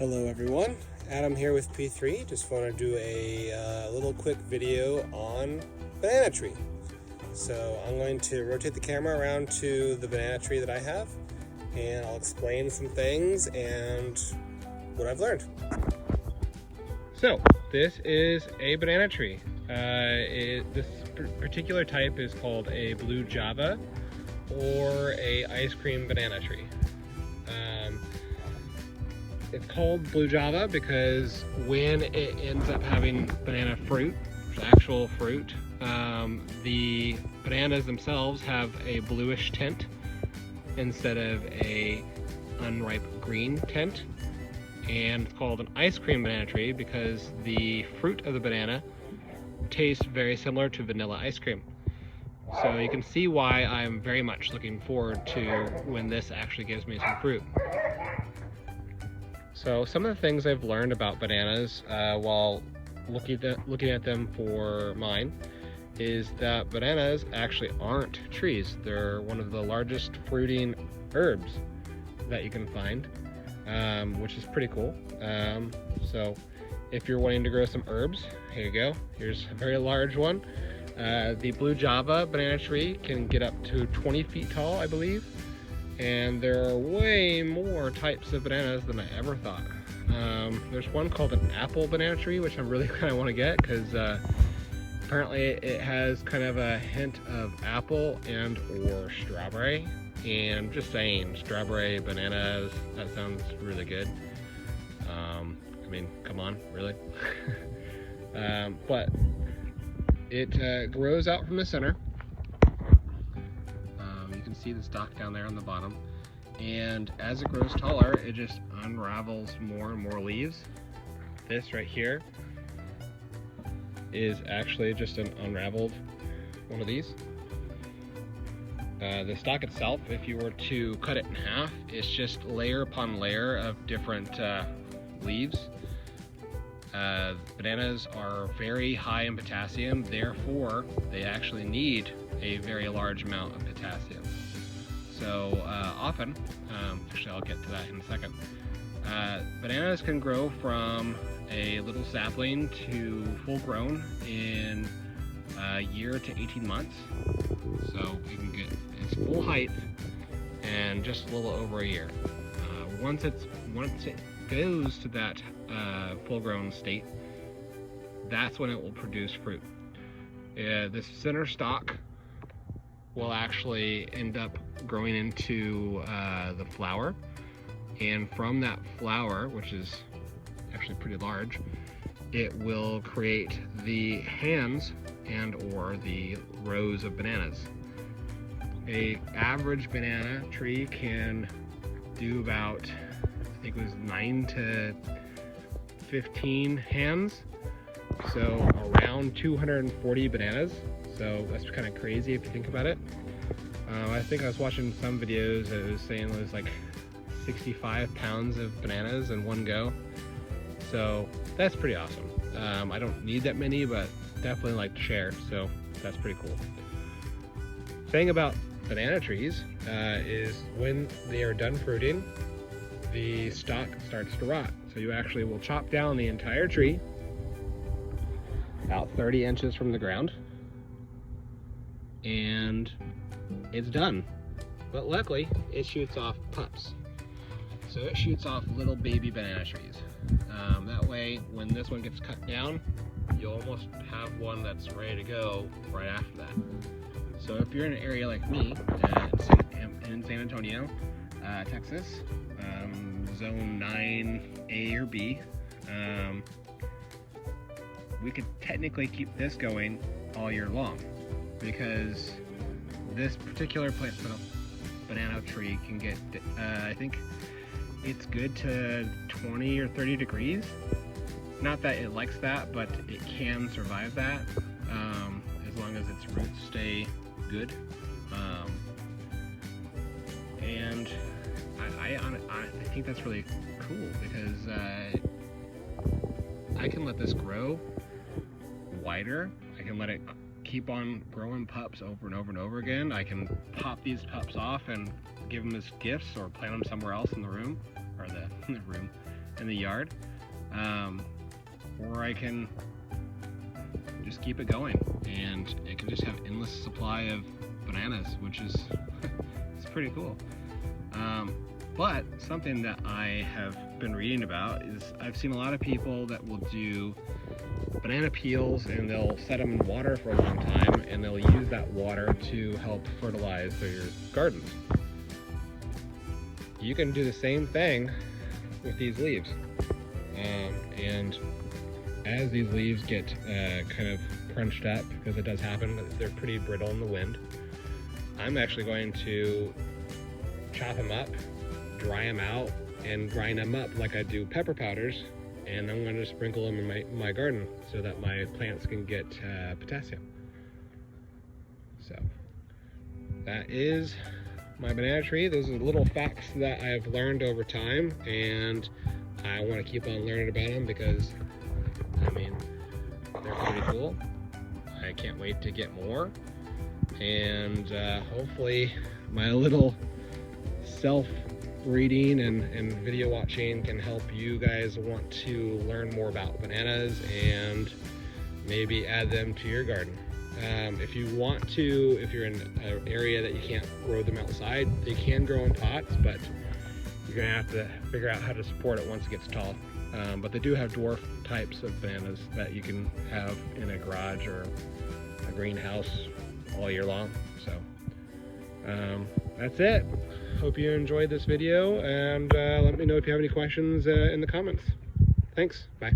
Hello everyone, Adam here with P3. Just want to do a little quick video on banana tree. So I'm going to rotate the camera around to the banana tree that I have, and I'll explain some things and what I've learned. So this is a banana tree. This particular type is called a blue java or a ice cream banana tree. It's called blue java because when it ends up having banana fruit, actual fruit, the bananas themselves have a bluish tint instead of a unripe green tint. And it's called an ice cream banana tree because the fruit of the banana tastes very similar to vanilla ice cream. So you can see why I'm very much looking forward to when this actually gives me some fruit. So some of the things I've learned about bananas while looking at them for mine is that bananas actually aren't trees. They're one of the largest fruiting herbs that you can find, which is pretty cool. So if you're wanting to grow some herbs, here you go. Here's a very large one. The blue java banana tree can get up to 20 feet tall, I believe. And there are way more types of bananas than I ever thought. There's one called an apple banana tree, which I really kind of want to get because apparently it has kind of a hint of apple and or strawberry. And just saying, strawberry bananas, that sounds really good. I mean, come on, really? But it grows out from the center. You can see the stalk down there on the bottom, and as it grows taller it just unravels more and more leaves. This right here is actually just an unraveled one of these. The stalk itself, if you were to cut it in half, it's just layer upon layer of different leaves. Bananas are very high in potassium, therefore they actually need a very large amount of potassium. So often, actually I'll get to that in a second, bananas can grow from a little sapling to full grown in a year to 18 months. So you can get its full height in just a little over a year. Once it goes to that full grown state, that's when it will produce fruit. This center stalk will actually end up growing into the flower, and from that flower, which is actually pretty large, it will create the hands and or the rows of bananas. A average banana tree can do about, I think it was 9 to 15 hands, so around 240 bananas. So that's kind of crazy if you think about it. I think I was watching some videos that was saying it was like 65 pounds of bananas in one go. So that's pretty awesome. I don't need that many, but definitely like to share, so that's pretty cool. Thing about banana trees is when they are done fruiting, the stalk starts to rot. So you actually will chop down the entire tree about 30 inches from the ground, and it's done. But luckily it shoots off pups, so it shoots off little baby banana trees. That way when this one gets cut down, you'll almost have one that's ready to go right after that. So if you're in an area like me in San Antonio, Texas, zone 9A or B, we could technically keep this going all year long, because this particular banana tree can get, I think it's good to 20 or 30 degrees. Not that it likes that, but it can survive that as long as its roots stay good. And I think that's really cool because I can let this grow wider. I can let it keep on growing pups over and over and over again. I can pop these pups off and give them as gifts or plant them somewhere else in the room, or the room, in the yard, or I can just keep it going, and it can just have endless supply of bananas, which is it's pretty cool. But something that I have been reading about is I've seen a lot of people that will do banana peels and they'll set them in water for a long time, and they'll use that water to help fertilize their gardens. You can do the same thing with these leaves, and as these leaves get kind of crunched up, because it does happen, they're pretty brittle in the wind, I'm actually going to chop them up, dry them out, and grind them up like I do pepper powders, and I'm going to sprinkle them in my garden so that my plants can get potassium. So that is my banana tree. Those are little facts that I've learned over time, and I want to keep on learning about them because, I mean, they're pretty cool. I can't wait to get more, and hopefully my little self-reading and video watching can help you guys want to learn more about bananas and maybe add them to your garden. If you want to, if you're in an area that you can't grow them outside, they can grow in pots, but you're gonna have to figure out how to support it once it gets tall. But they do have dwarf types of bananas that you can have in a garage or a greenhouse all year long. So that's it. Hope you enjoyed this video, and let me know if you have any questions in the comments. Thanks. Bye.